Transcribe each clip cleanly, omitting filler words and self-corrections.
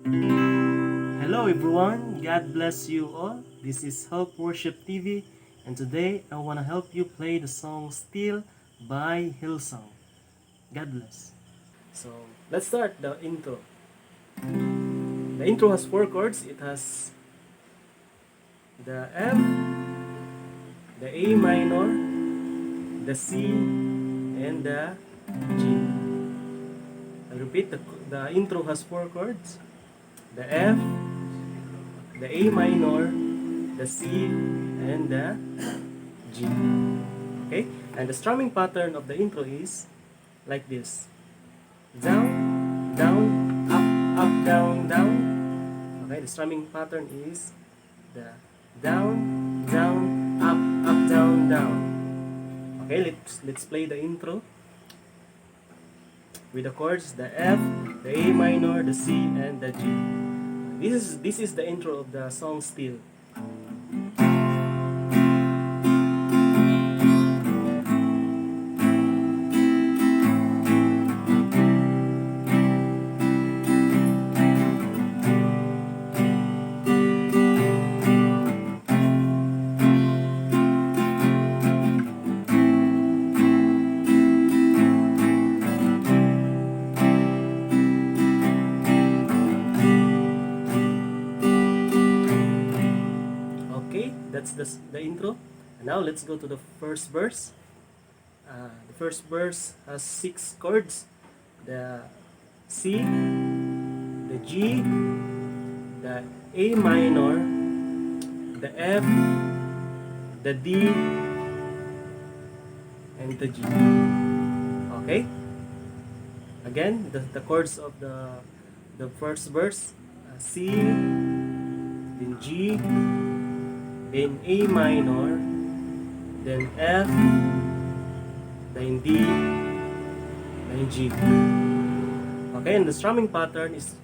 Hello everyone, God bless you all. This is Help Worship TV, and today I want to help you play the song Still by Hillsong. God bless. So let's start the intro. The intro has four chords. It has the F, the A minor, the C, and the G. I repeat, the intro has four chords. The F, the A minor, the C, and the G. Okay? And the strumming pattern of the intro is like this. Down, down, up, down, down. Okay, the strumming pattern is the down, down, up, down, down. Okay, let's play the intro with the chords, the F, the A minor, the C, and the G. This is the intro of the song Still. Okay, that's the intro. And now let's go to the first verse. The first verse has six chords: the C, the G, the A minor, the F, the D, and the G. Okay? Again, the chords of the first verse: C, then G, then A minor, then F, then D, then G. Okay, and the strumming pattern is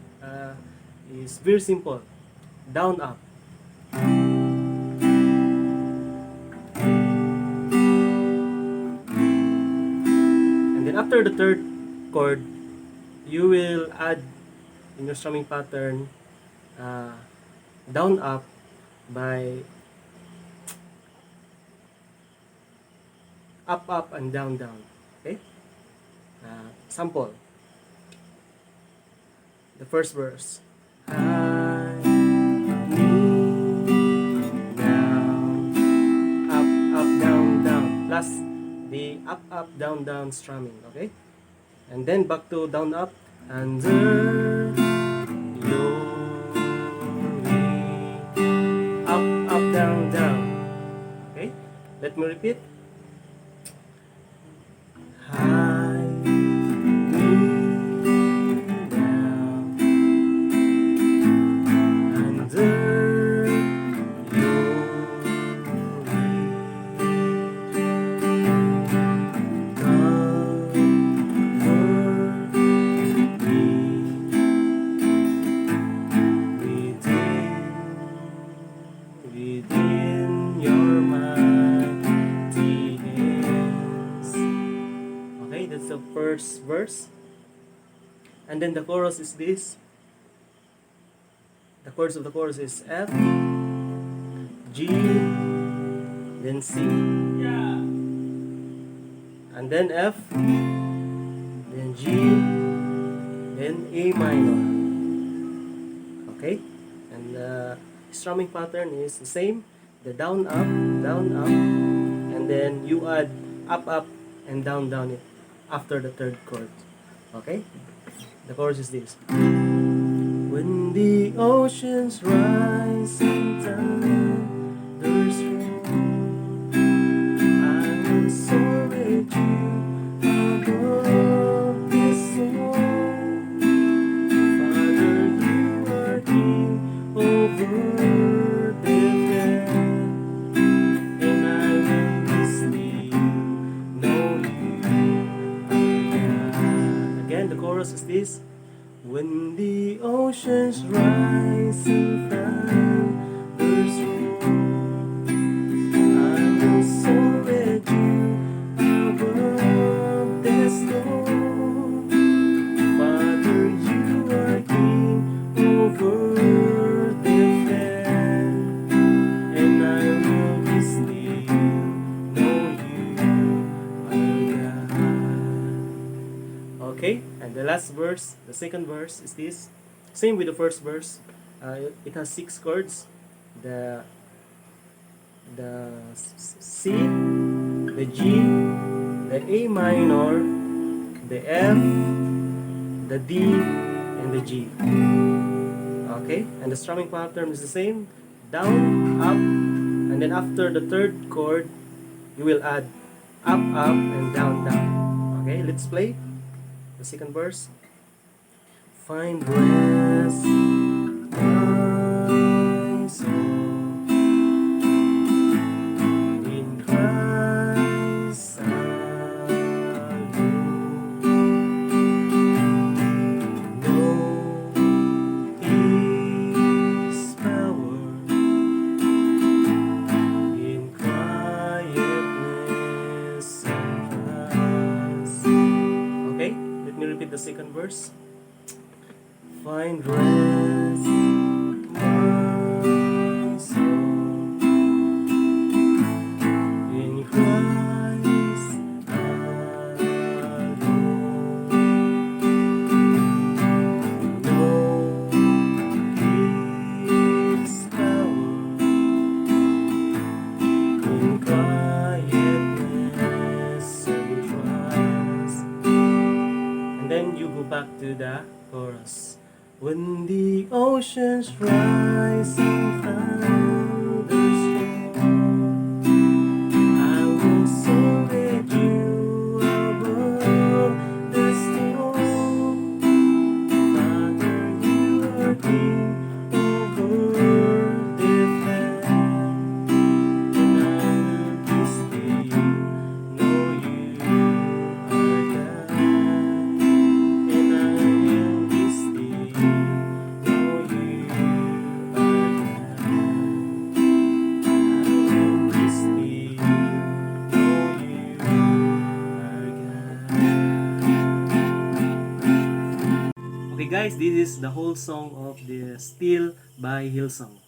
very simple: down, up. And then after the third chord, you will add in your strumming pattern down, up by up, and down, down. Okay? Sample. The first verse. I kneel down, up, down, down. Plus the up, down, down strumming. Okay? And then back to down, up. Under your wing. Up, down, down. Okay? Let me repeat. I kneel down under your wing. Comfort me within your mighty hands. Okay, that's the first verse. And then the chorus is this. The chords of the chorus is F, G, then C. And then F, then G, then A minor. Okay? And the strumming pattern is the same. The down, up, and then you add up, and down, it after the third chord. Okay? The chorus is this. When the oceans rise and thunders roll, I will soar with you above this soul. Father, you are King over death, and I will be still, know you are God. Again, the chorus is this. When the oceans rise and thunders roll, I will soar with you above the storm. Father, you are King over last verse, the second verse is this. Same with the first verse. It has 6 chords. The C, the G, the A minor, the F, the D, and the G. Okay, and the strumming pattern is the same. Down, up, and then after the third chord, you will add up, up, and down, down. Okay, let's play the second verse. Find rest, my soul, in Christ alone. Know His power in quietness and trust. Okay, let me repeat the second verse. Find rest, my soul, in Christ alone. Know His power in quietness and trust. And then you go back to the chorus. When the oceans rise and thunders roar, I will soar with you above the storm. Father, you are King over death and I will be still. Know you are God, and I will be still. Know you are God, I will be still. Know you are God. Okay guys, this is the whole song of the Still by Hillsong.